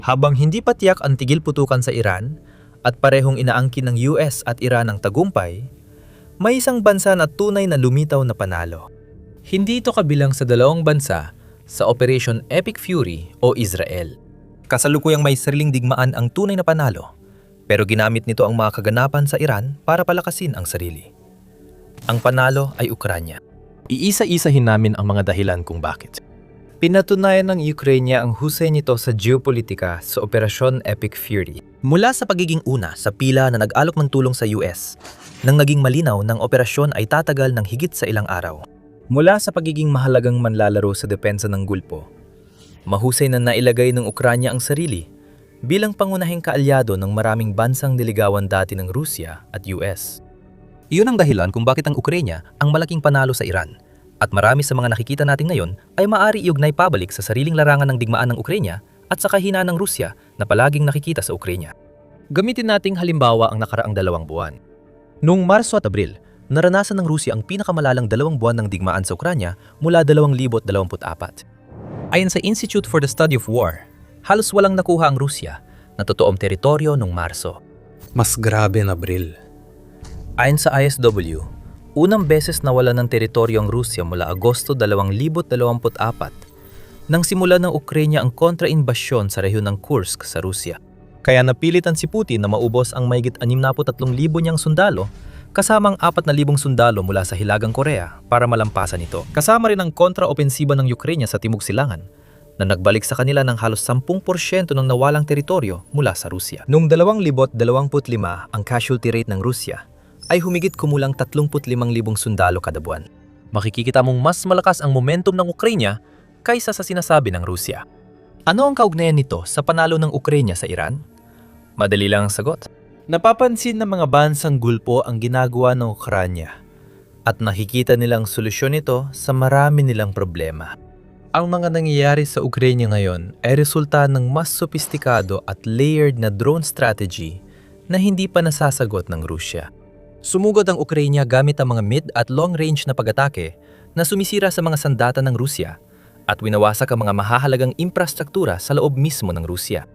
Habang hindi pa tiyak ang tigil putukan sa Iran at parehong inaangkin ng US at Iran ang tagumpay, may isang bansa na tunay na lumitaw na panalo. Hindi ito kabilang sa dalawang bansa sa Operation Epic Fury o Israel. Kasalukuyang may sariling digmaan ang tunay na panalo, pero ginamit nito ang mga kaganapan sa Iran para palakasin ang sarili. Ang panalo ay Ukranya. Iisa-isahin namin ang mga dahilan kung bakit. Pinatunayan ng Ukraine ang husay nito sa geopolitika sa Operasyon Epic Fury. Mula sa pagiging una sa pila na nag-alok ng tulong sa US, nang naging malinaw ng operasyon ay tatagal ng higit sa ilang araw. Mula sa pagiging mahalagang manlalaro sa depensa ng Gulpo, mahusay na nailagay ng Ukranya ang sarili bilang pangunahing kaalyado ng maraming bansang niligawan dati ng Rusya at US. Iyon ang dahilan kung bakit ang Ukranya ang malaking panalo sa Iran. At marami sa mga nakikita natin ngayon ay maaari iugnay pabalik sa sariling larangan ng digmaan ng Ukranya at sa kahinaan ng Rusya na palaging nakikita sa Ukranya. Gamitin nating halimbawa ang nakaraang 2 buwan. Noong Marso at Abril, naranasan ng Rusya ang pinakamalalang 2 buwan ng digmaan sa Ukranya mula 2024. Ayon sa Institute for the Study of War, halos walang nakuha ang Rusya na totoong teritoryo noong Marso. Mas grabe na Abril. Ayon sa ISW, unang beses nawala ng teritoryo ang Rusya mula Agosto 2024 nang simula ng Ukranya ang kontra-imbasyon sa rehiyon ng Kursk sa Rusya. Kaya napilitan si Putin na maubos ang mahigit 63,000 niyang sundalo kasamang 4,000 sundalo mula sa Hilagang Korea para malampasan ito. Kasama rin ang kontra-opensiba ng Ukranya sa Timog Silangan na nagbalik sa kanila ng halos 10% ng nawalang teritoryo mula sa Rusya. Noong 2025, ang casualty rate ng Rusya ay humigit kumulang 35,000 sundalo kada buwan. Makikita mong mas malakas ang momentum ng Ukranya kaysa sa sinasabi ng Rusya. Ano ang kaugnayan nito sa panalo ng Ukranya sa Iran? Madali lang ang sagot. Napapansin ng mga bansang Gulpo ang ginagawa ng Ukranya at nakikita nilang solusyon nito sa marami nilang problema. Ang mga nangyayari sa Ukranya ngayon ay resulta ng mas sopistikado at layered na drone strategy na hindi pa nasasagot ng Rusya. Sumugod ang Ukranya gamit ang mga mid- at long-range na pag-atake na sumisira sa mga sandata ng Rusya at winawasak ang mga mahahalagang infrastruktura sa loob mismo ng Rusya.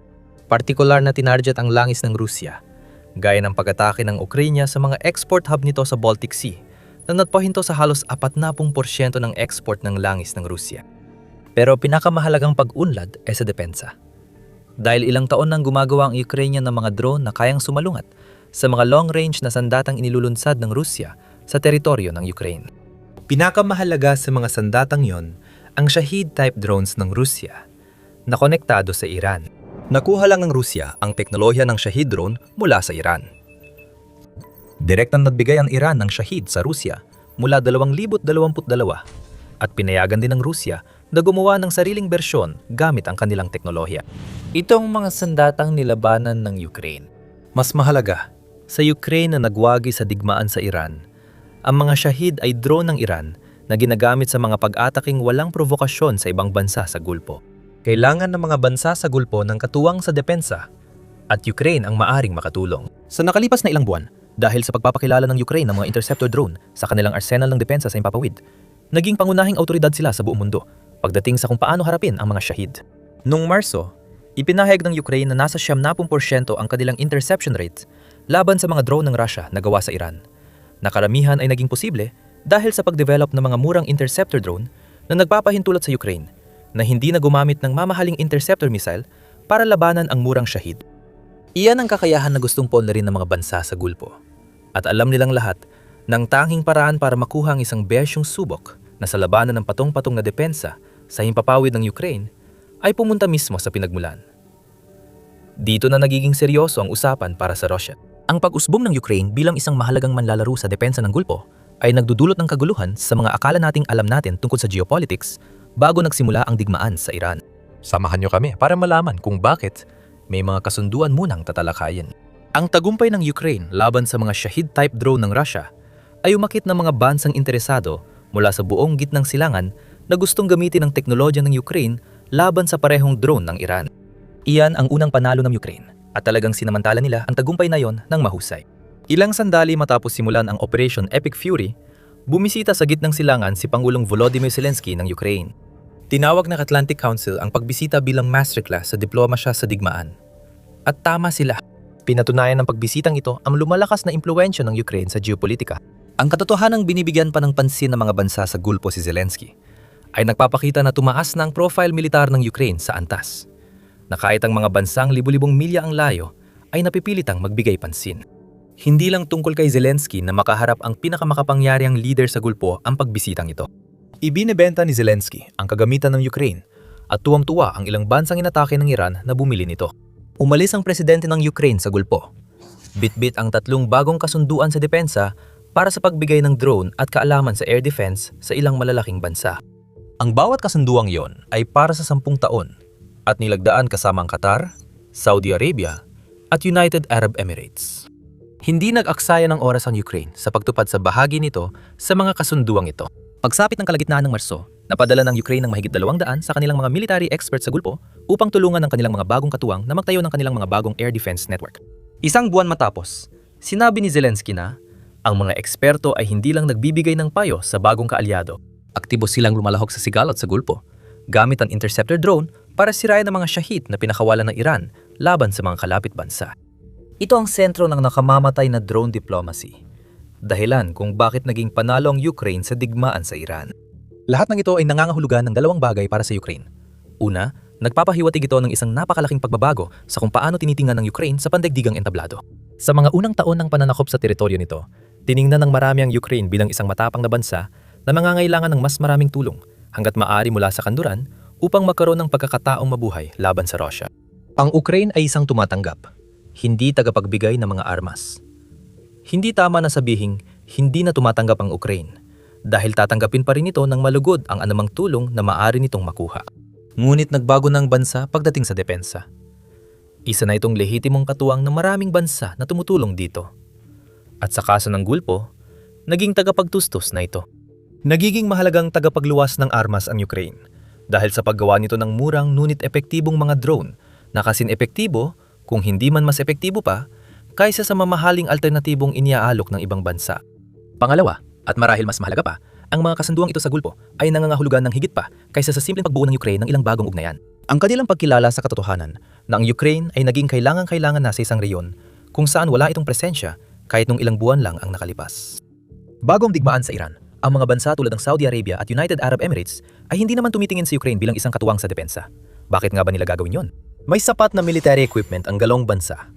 Partikular na tinarget ang langis ng Rusya, gaya ng pag-atake ng Ukranya sa mga export hub nito sa Baltic Sea na natpahinto sa halos 40% ng export ng langis ng Rusya. Pero pinakamahalagang pag-unlad ay sa depensa. Dahil ilang taon nang gumagawa ang Ukranya ng mga drone na kayang sumalungat sa mga long-range na sandatang inilulunsad ng Rusya sa teritoryo ng Ukraine. Pinakamahalaga sa mga sandatang yon ang Shahid-type drones ng Rusya na konektado sa Iran. Nakuha lang ng Rusya ang teknolohiya ng Shahid drone mula sa Iran. Direktang nagbigay ang Iran ng Shahid sa Rusya mula 2022 at pinayagan din ng Rusya na gumawa ng sariling bersyon gamit ang kanilang teknolohiya. Itong mga sandatang nilabanan ng Ukraine. Mas mahalaga, sa Ukraine na nagwagi sa digmaan sa Iran, ang mga Shahid ay drone ng Iran na ginagamit sa mga pag-ataking walang provokasyon sa ibang bansa sa Gulpo. Kailangan ng mga bansa sa Gulpo ng katuwang sa depensa at Ukraine ang maaring makatulong. Sa nakalipas na ilang buwan, dahil sa pagpapakilala ng Ukraine ng mga interceptor drone sa kanilang arsenal ng depensa sa Himpapawid, naging pangunahing autoridad sila sa buong mundo pagdating sa kung paano harapin ang mga Shahid. Noong Marso, ipinahayag ng Ukraine na nasa 70% ang kanilang interception rate laban sa mga drone ng Russia na gawa sa Iran. Nakaramihan ay naging posible dahil sa pagdevelop ng mga murang interceptor drone na nagpapahintulot sa Ukraine na hindi na gumamit ng mamahaling interceptor missile para labanan ang murang Shahid. Iyan ang kakayahan na gustong pondarin ng mga bansa sa Gulpo. At alam nilang lahat ng tanging paraan para makuha ang isang bersyong subok na sa labanan ng patong-patong na depensa sa himpapawid ng Ukraine ay pumunta mismo sa pinagmulan. Dito na nagiging seryoso ang usapan para sa Russia. Ang pag-usbong ng Ukraine bilang isang mahalagang manlalaro sa depensa ng Gulpo ay nagdudulot ng kaguluhan sa mga akala nating alam natin tungkol sa geopolitics bago nagsimula ang digmaan sa Iran. Samahan niyo kami para malaman kung bakit may mga kasunduan munang tatalakayin. Ang tagumpay ng Ukraine laban sa mga Shahid-type drone ng Russia ay umakit ng mga bansang interesado mula sa buong gitnang silangan na gustong gamitin ang teknolohiya ng Ukraine laban sa parehong drone ng Iran. Iyan ang unang panalo ng Ukraine at talagang sinamantala nila ang tagumpay na yon ng mahusay. Ilang sandali matapos simulan ang Operation Epic Fury, bumisita sa gitnang silangan si Pangulong Volodymyr Zelensky ng Ukraine. Tinawag ng Atlantic Council ang pagbisita bilang masterclass sa diplomasya sa digmaan. At tama sila. Pinatunayan ng pagbisitang ito ang lumalakas na impluwensya ng Ukraine sa geopolitika. Ang katotohanang binibigyan pa ng pansin ng mga bansa sa Gulpo si Zelensky ay nagpapakita na tumaas na ang profile militar ng Ukraine sa antas, na kahit ang mga bansang libu-libong milya ang layo ay napipilitang magbigay pansin. Hindi lang tungkol kay Zelensky na makaharap ang pinakamakapangyariang leader sa Gulpo ang pagbisitang ito. Ibinebenta ni Zelensky ang kagamitan ng Ukraine at tuwang-tuwa ang ilang bansang inatake ng Iran na bumili nito. Umalis ang presidente ng Ukraine sa Gulpo. Bitbit ang 3 bagong kasunduan sa depensa para sa pagbigay ng drone at kaalaman sa air defense sa ilang malalaking bansa. Ang bawat kasunduang yon ay para sa 10 taon at nilagdaan kasama ang Qatar, Saudi Arabia at United Arab Emirates. Hindi nag-aksaya ng oras ang Ukraine sa pagtupad sa bahagi nito sa mga kasunduang ito. Pagsapit ng kalagitnaan ng Marso, napadala ng Ukraine ng mahigit 200 sa kanilang mga military experts sa Gulpo upang tulungan ng kanilang mga bagong katuwang na magtayo ng kanilang mga bagong air defense network. Isang buwan matapos, sinabi ni Zelensky na ang mga eksperto ay hindi lang nagbibigay ng payo sa bagong kaalyado. Aktibo silang lumalahok sa sigalot sa Gulpo, gamit ang interceptor drone para sirain ang mga Shahid na pinakawalan ng Iran laban sa mga kalapit bansa. Ito ang sentro ng nakamamatay na drone diplomacy. Dahilan kung bakit naging panalo ang Ukraine sa digmaan sa Iran. Lahat ng ito ay nangangahulugan ng 2 bagay para sa Ukraine. Una, nagpapahiwatig ito ng isang napakalaking pagbabago sa kung paano tinitingnan ng Ukraine sa pandaigdigang entablado. Sa mga unang taon ng pananakop sa teritoryo nito, tiningnan ng marami ang Ukraine bilang isang matapang na bansa na nangangailangan ng mas maraming tulong hanggat maaari mula sa kanluran upang magkaroon ng pagkakataong mabuhay laban sa Russia. Ang Ukraine ay isang tumatanggap, hindi tagapagbigay ng mga armas. Hindi tama na sabihing hindi na tumatanggap ang Ukraine dahil tatanggapin pa rin ito ng malugod ang anumang tulong na maaari nitong makuha. Ngunit nagbago na ang bansa pagdating sa depensa. Isa na itong lehitimong katuwang ng maraming bansa na tumutulong dito. At sa kaso ng Gulpo, naging tagapagtustos na ito. Nagiging mahalagang tagapagluwas ng armas ang Ukraine dahil sa paggawa nito ng murang ngunit epektibong mga drone na kasin epektibo, kung hindi man mas epektibo pa, kaysa sa mamahaling alternatibong iniaalok ng ibang bansa. Pangalawa, at marahil mas mahalaga pa, ang mga kasunduang ito sa Gulpo ay nangangahulugan ng higit pa kaysa sa simpleng pagbuo ng Ukraine ng ilang bagong ugnayan. Ang kanilang pagkilala sa katotohanan na ang Ukraine ay naging kailangan na sa isang reyon kung saan wala itong presensya kahit nung ilang buwan lang ang nakalipas. Bagong digmaan sa Iran, ang mga bansa tulad ng Saudi Arabia at United Arab Emirates ay hindi naman tumitingin sa Ukraine bilang isang katuwang sa depensa. Bakit nga ba nila gagawin yon? May sapat na military equipment ang galong bansa.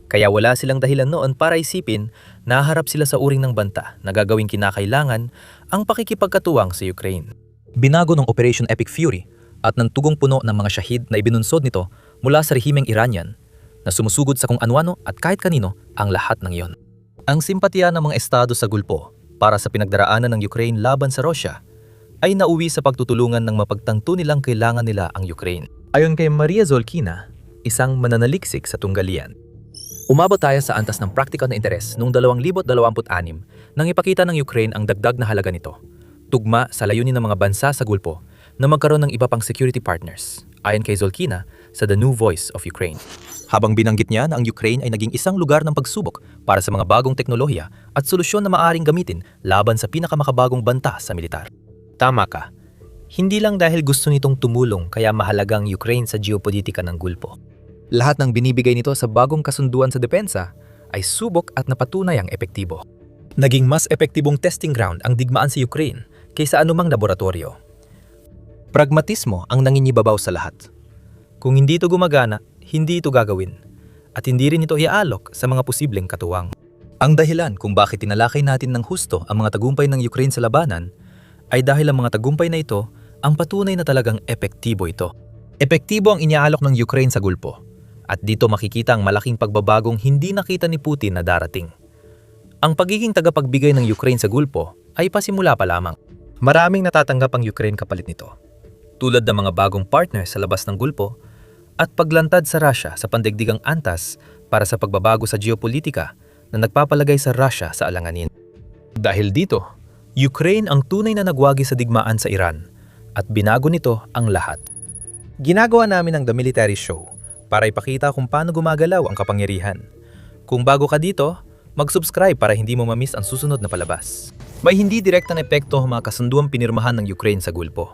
Kaya wala silang dahilan noon para isipin na harap sila sa uring ng banta na gagawing kinakailangan ang pakikipagkatuwang sa Ukraine. Binago ng Operation Epic Fury at ng tugong puno ng mga Shahid na ibinunsod nito mula sa rehimeng Iranian na sumusugod sa kung ano-ano at kahit kanino ang lahat ng iyon. Ang simpatya ng mga estado sa Gulpo para sa pinagdaraanan ng Ukraine laban sa Russia ay nauwi sa pagtutulungan ng mapagtanto nilang kailangan nila ang Ukraine. Ayon kay Maria Zolkina, isang mananaliksik sa tunggalian. Umabot tayo sa antas ng praktikal na interes noong 2026 nang ipakita ng Ukraine ang dagdag na halaga nito, tugma sa layunin ng mga bansa sa Gulpo na magkaroon ng iba pang security partners, ayon kay Zolkina sa The New Voice of Ukraine. Habang binanggit niya na ang Ukraine ay naging isang lugar ng pagsubok para sa mga bagong teknolohiya at solusyon na maaaring gamitin laban sa pinakamakabagong banta sa militar. Tama ka. Hindi lang dahil gusto nitong tumulong kaya mahalagang Ukraine sa geopolitika ng Gulpo. Lahat ng binibigay nito sa bagong kasunduan sa depensa ay subok at napatunay ang epektibo. Naging mas epektibong testing ground ang digmaan sa Ukraine kaysa anumang laboratorio. Pragmatismo ang nangingibabaw sa lahat. Kung hindi ito gumagana, hindi ito gagawin. At hindi rin ito iaalok sa mga posibleng katuwang. Ang dahilan kung bakit tinalakay natin ng husto ang mga tagumpay ng Ukraine sa labanan ay dahil ang mga tagumpay na ito ang patunay na talagang epektibo ito. Epektibo ang iniaalok ng Ukraine sa Gulpo. At dito makikita ang malaking pagbabagong hindi nakita ni Putin na darating. Ang pagiging tagapagbigay ng Ukraine sa Gulpo ay pasimula pa lamang. Maraming natatanggap ang Ukraine kapalit nito, tulad ng mga bagong partner sa labas ng Gulpo at paglantad sa Russia sa pandaigdigang antas para sa pagbabago sa geopolitika na nagpapalagay sa Russia sa alanganin. Dahil dito, Ukraine ang tunay na nagwagi sa digmaan sa Iran at binago nito ang lahat. Ginagawa namin ang The Military Show para ipakita kung paano gumagalaw ang kapangyarihan. Kung bago ka dito, mag-subscribe para hindi mo ma-miss ang susunod na palabas. May hindi direktang epekto ang mga kasunduang pinirmahan ng Ukraine sa Gulpo.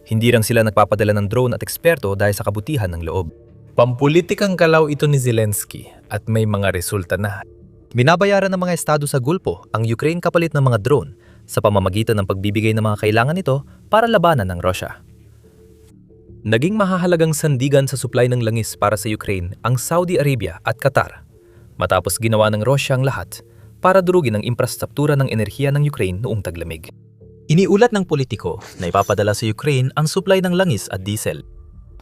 Hindi lang sila nagpapadala ng drone at eksperto dahil sa kabutihan ng loob. Pampulitikang kalaw ito ni Zelensky at may mga resulta na. Binabayaran ng mga estado sa Gulpo ang Ukraine kapalit ng mga drone sa pamamagitan ng pagbibigay ng mga kailangan nito para labanan ng Russia. Naging mahahalagang sandigan sa supply ng langis para sa Ukraine ang Saudi Arabia at Qatar matapos ginawa ng Russia ang lahat para durugin ang infrastruktura ng enerhiya ng Ukraine noong taglamig. Iniulat ng politiko na ipapadala sa Ukraine ang supply ng langis at diesel.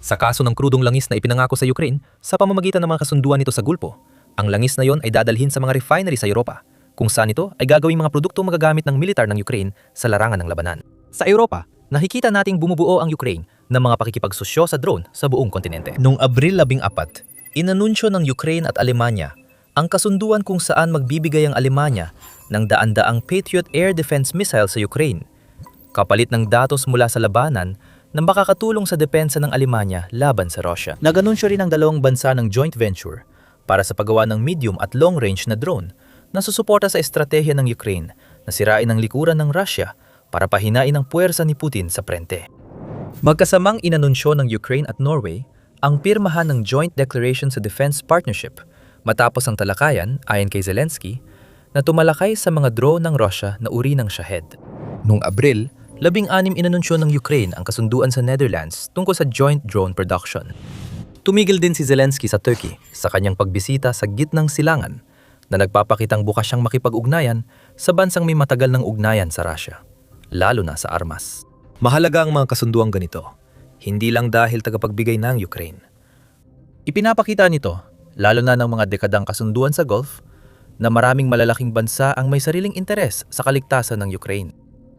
Sa kaso ng krudong langis na ipinangako sa Ukraine sa pamamagitan ng mga kasunduan nito sa Gulpo, ang langis na yon ay dadalhin sa mga refinery sa Europa, kung saan ito ay gagawing mga produktong magagamit ng militar ng Ukraine sa larangan ng labanan. Sa Europa, nakikita nating bumubuo ang Ukraine ng mga pakikipagsosyo sa drone sa buong kontinente. Noong Abril 14, inanunsyo ng Ukraine at Alemanya ang kasunduan kung saan magbibigay ang Alemanya ng daan-daang Patriot Air Defense Missile sa Ukraine, kapalit ng datos mula sa labanan na makakatulong sa depensa ng Alemanya laban sa Russia. Nag-anunsyo rin ang dalawang bansa ng joint venture para sa paggawa ng medium at long-range na drone na susuporta sa estratehiya ng Ukraine na sirain ang likuran ng Russia para pahinain ang puwersa ni Putin sa prente. Magkasamang inanunsyo ng Ukraine at Norway ang pirmahan ng Joint Declaration sa Defense Partnership matapos ang talakayan, ayon kay Zelensky, na tumalakay sa mga drone ng Russia na uri ng Shahed. Noong Abril, 16 inanunsyo ng Ukraine ang kasunduan sa Netherlands tungkol sa joint drone production. Tumigil din si Zelensky sa Turkey sa kanyang pagbisita sa gitnang silangan na nagpapakitang bukas siyang makipag-ugnayan sa bansang may matagal ng ugnayan sa Russia, lalo na sa armas. Mahalaga ang mga kasunduang ganito, hindi lang dahil tagapagbigay ng Ukraine. Ipinapakita nito, lalo na ng mga dekadang kasunduan sa Gulf, na maraming malalaking bansa ang may sariling interes sa kaligtasan ng Ukraine.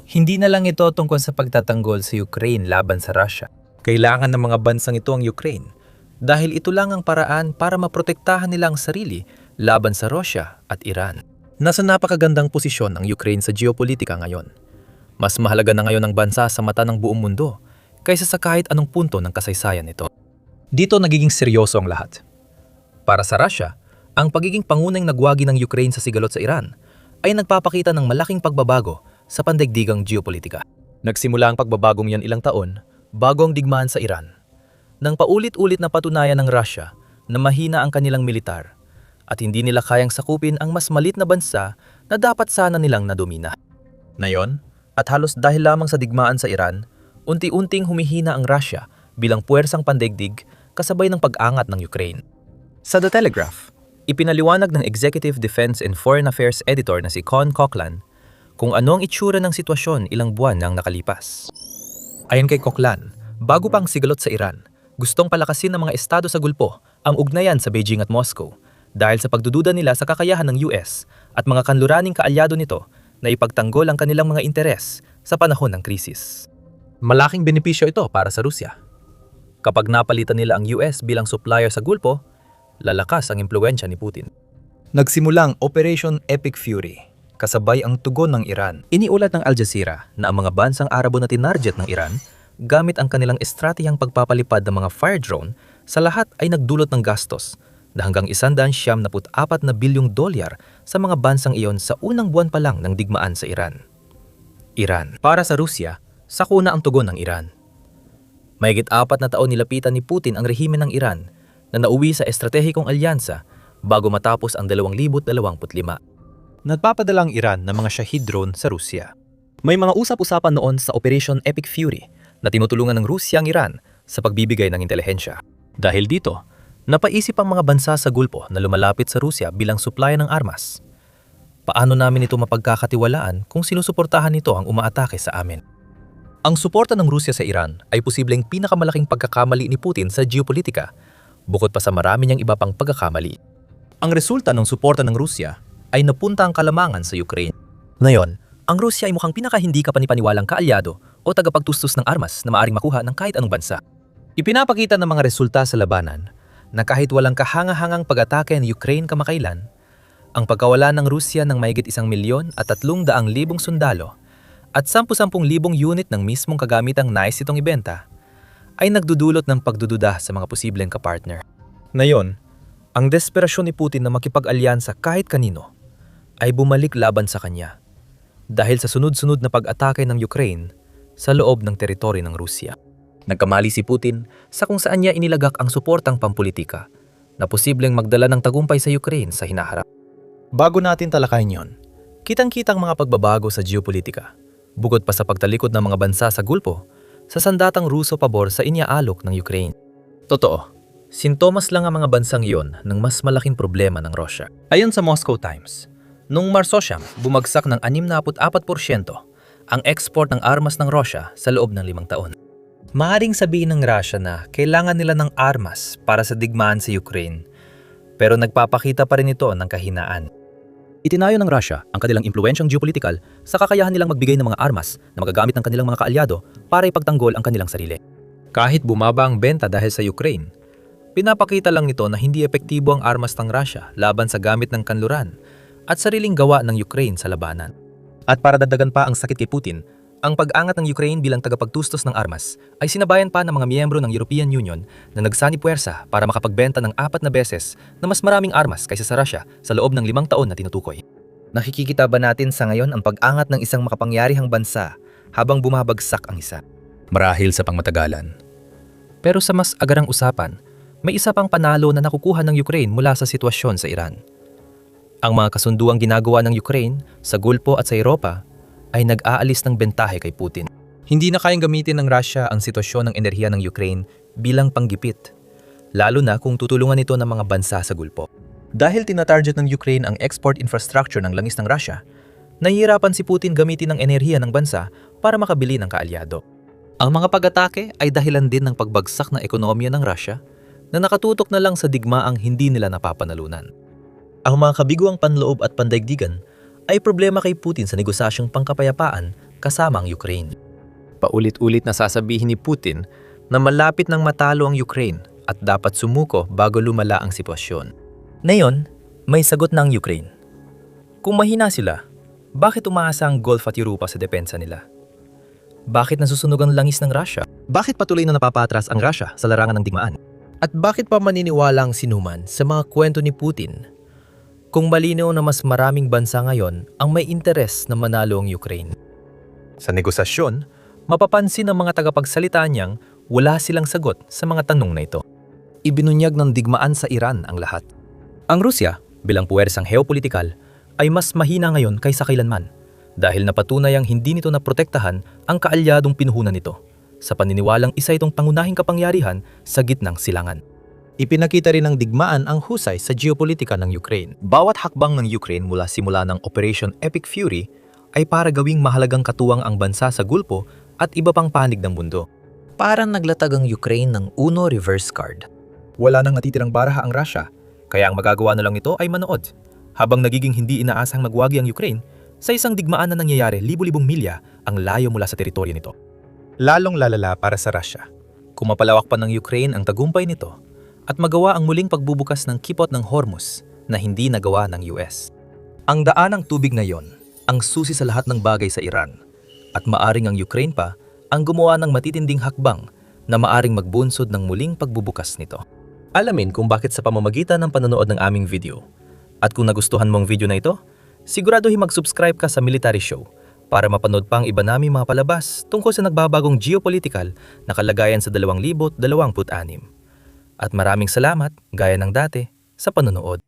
Hindi na lang ito tungkol sa pagtatanggol sa Ukraine laban sa Russia. Kailangan ng mga bansang ito ang Ukraine dahil ito lang ang paraan para maprotektahan nila ang sarili laban sa Russia at Iran. Nasa napakagandang posisyon ang Ukraine sa geopolitika ngayon. Mas mahalaga na ngayon ang bansa sa mata ng buong mundo kaysa sa kahit anong punto ng kasaysayan nito. Dito nagiging seryoso ang lahat. Para sa Russia, ang pagiging pangunang nagwagi ng Ukraine sa sigalot sa Iran ay nagpapakita ng malaking pagbabago sa pandaigdigang geopolitika. Nagsimula ang pagbabagong yan ilang taon bago ang digmaan sa Iran, nang paulit-ulit na patunayan ng Russia na mahina ang kanilang militar at hindi nila kayang sakupin ang mas malit na bansa na dapat sana nilang nadomina. Ngayon, at halos dahil lamang sa digmaan sa Iran, unti-unting humihina ang Russia bilang puwersang pandaigdig kasabay ng pag-angat ng Ukraine. Sa The Telegraph, ipinaliwanag ng Executive Defense and Foreign Affairs Editor na si Con Cochlan kung ano ang itsura ng sitwasyon ilang buwan nang nakalipas. Ayon kay Cochlan, bago pa ang sigalot sa Iran, gustong palakasin ng mga estado sa Gulpo ang ugnayan sa Beijing at Moscow dahil sa pagdududa nila sa kakayahan ng US at mga kanluraning kaalyado nito na ipagtanggol ang kanilang mga interes sa panahon ng krisis. Malaking benepisyo ito para sa Rusya. Kapag napalitan nila ang US bilang supplier sa Gulpo, lalakas ang impluwensya ni Putin. Nagsimula ang Operation Epic Fury, kasabay ang tugon ng Iran. Iniulat ng Al Jazeera na ang mga bansang Arabo na tinarget ng Iran gamit ang kanilang estratehiyang pagpapalipad ng mga fire drone sa lahat ay nagdulot ng gastos na hanggang $174 na bilyong dolyar sa mga bansang iyon sa unang buwan pa lang ng digmaan sa Iran. Iran. Para sa Rusya, sakuna ang tugon ng Iran. Mahigit 4 na taon nilapitan ni Putin ang rehimen ng Iran na nauwi sa estratehikong alyansa bago matapos ang 2025. Nagpapadala ang Iran ng mga Shahed drone sa Rusya. May mga usap-usapan noon sa Operation Epic Fury na tinutulungan ng Rusya ang Iran sa pagbibigay ng intelihensya. Dahil dito, napaisip ang mga bansa sa Gulpo na lumalapit sa Rusya bilang supplier ng armas. Paano namin ito mapagkakatiwalaan kung sinusuportahan nito ang umaatake sa amin? Ang suporta ng Rusya sa Iran ay posibleng pinakamalaking pagkakamali ni Putin sa geopolitika, bukod pa sa marami niyang iba pang pagkakamali. Ang resulta ng suporta ng Rusya ay napunta ang kalamangan sa Ukraine. Ngayon, ang Rusya ay mukhang pinaka-hindi kapanipaniwalang kaalyado o tagapagtustos ng armas na maaring makuha ng kahit anong bansa. Ipinapakita ng mga resulta sa labanan na kahit walang kahanga-hangang pag-atake ng Ukraine kamakailan, ang pagkawala ng Rusya ng mahigit 1,300,000 sundalo at 10,000 unit ng mismong kagamitang nais itong ibenta ay nagdudulot ng pagdududa sa mga posibleng kapartner. Ngayon, ang desperasyon ni Putin na makipag-alyansa kahit kanino ay bumalik laban sa kanya dahil sa sunod-sunod na pag-atake ng Ukraine sa loob ng teritoryo ng Rusya. Nagkamali si Putin sa kung saan niya inilagak ang suportang pampolitika na posibleng magdala ng tagumpay sa Ukraine sa hinaharap. Bago natin talakayin yon, kitang-kitang mga pagbabago sa geopolitika, bukod pa sa pagtalikod ng mga bansa sa Gulpo, sa sandatang Ruso pabor sa inyaalok ng Ukraine. Totoo, sintomas lang ang mga bansang iyon ng mas malaking problema ng Russia. Ayon sa Moscow Times, noong Marso siyam, bumagsak ng 64% ang export ng armas ng Russia sa loob ng 5 taon. Maaaring sabihin ng Russia na kailangan nila ng armas para sa digmaan sa Ukraine, pero nagpapakita pa rin ito ng kahinaan. Itinayo ng Russia ang kanilang impluensyang geopolitikal sa kakayahan nilang magbigay ng mga armas na magagamit ng kanilang mga kaalyado para ipagtanggol ang kanilang sarili. Kahit bumaba ang benta dahil sa Ukraine, pinapakita lang nito na hindi epektibo ang armas ng Russia laban sa gamit ng kanluran at sariling gawa ng Ukraine sa labanan. At para dagdagan pa ang sakit kay Putin, ang pag-angat ng Ukraine bilang tagapagtustos ng armas ay sinabayan pa ng mga miyembro ng European Union na nagsani-puwersa para makapagbenta ng 4 na beses na mas maraming armas kaysa sa Russia sa loob ng 5 taon na tinutukoy. Nakikikita ba natin sa ngayon ang pag-angat ng isang makapangyarihang bansa habang bumabagsak ang isa? Marahil sa pangmatagalan. Pero sa mas agarang usapan, may isa pang panalo na nakukuha ng Ukraine mula sa sitwasyon sa Iran. Ang mga kasunduang ginagawa ng Ukraine sa Gulpo at sa Europa ay nag-aalis ng bentahe kay Putin. Hindi na kayang gamitin ng Russia ang sitwasyon ng enerhiya ng Ukraine bilang panggipit, lalo na kung tutulungan ito ng mga bansa sa Gulpo. Dahil tinatarget ng Ukraine ang export infrastructure ng langis ng Russia, nahihirapan si Putin gamitin ang enerhiya ng bansa para makabili ng kaalyado. Ang mga pag-atake ay dahilan din ng pagbagsak ng ekonomiya ng Russia na nakatutok na lang sa digmaang hindi nila napapanalunan. Ang mga kabiguang panloob at pandaigdigan ay problema kay Putin sa negosasyong pangkapayapaan kasama ang Ukraine. Paulit-ulit na sasabihin ni Putin na malapit nang matalo ang Ukraine at dapat sumuko bago lumala ang sitwasyon. Ngayon, may sagot na ang Ukraine. Kung mahina sila, bakit umaasa ang Gulf at Europa sa depensa nila? Bakit nasusunog ang langis ng Russia? Bakit patuloy na napapatras ang Russia sa larangan ng digmaan? At bakit pa maniniwala ang sinuman sa mga kwento ni Putin kung malinaw na mas maraming bansa ngayon ang may interes na manalo ang Ukraine? Sa negosasyon, mapapansin ng mga tagapagsalita niyang wala silang sagot sa mga tanong na ito. Ibinunyag ng digmaan sa Iran ang lahat. Ang Rusya, bilang puwersang geopolitikal, ay mas mahina ngayon kaysa kailanman dahil napatunay ang hindi nito naprotektahan ang kaalyadong pinuhunan nito sa paniniwalang isa itong pangunahing kapangyarihan sa gitnang silangan. Ipinakita rin ng digmaan ang husay sa geopolitika ng Ukraine. Bawat hakbang ng Ukraine mula simula ng Operation Epic Fury ay para gawing mahalagang katuwang ang bansa sa Gulpo at iba pang panig ng mundo. Parang naglatag ang Ukraine ng Uno reverse card. Wala nang natitirang baraha ang Russia, kaya ang magagawa na lang nito ay manood, habang nagiging hindi inaasang magwagi ang Ukraine sa isang digmaan na nangyayari libu-libong milya ang layo mula sa teritoryo nito. Lalong lalala para sa Russia kung mapalawak pa ng Ukraine ang tagumpay nito at magawa ang muling pagbubukas ng kipot ng Hormuz na hindi nagawa ng US. Ang daan ng tubig na yon ang susi sa lahat ng bagay sa Iran at maaring ang Ukraine pa ang gumawa ng matitinding hakbang na maaring magbunsod ng muling pagbubukas nito. Alamin kung bakit sa pamamagitan ng panonood ng aming video. At kung nagustuhan mo ang video na ito, siguraduhin mag-subscribe ka sa Military Show para mapanood pa ang iba naming mga palabas tungkol sa nagbabagong geopolitical na kalagayan sa 2026. At maraming salamat, gaya ng dati, sa panonood.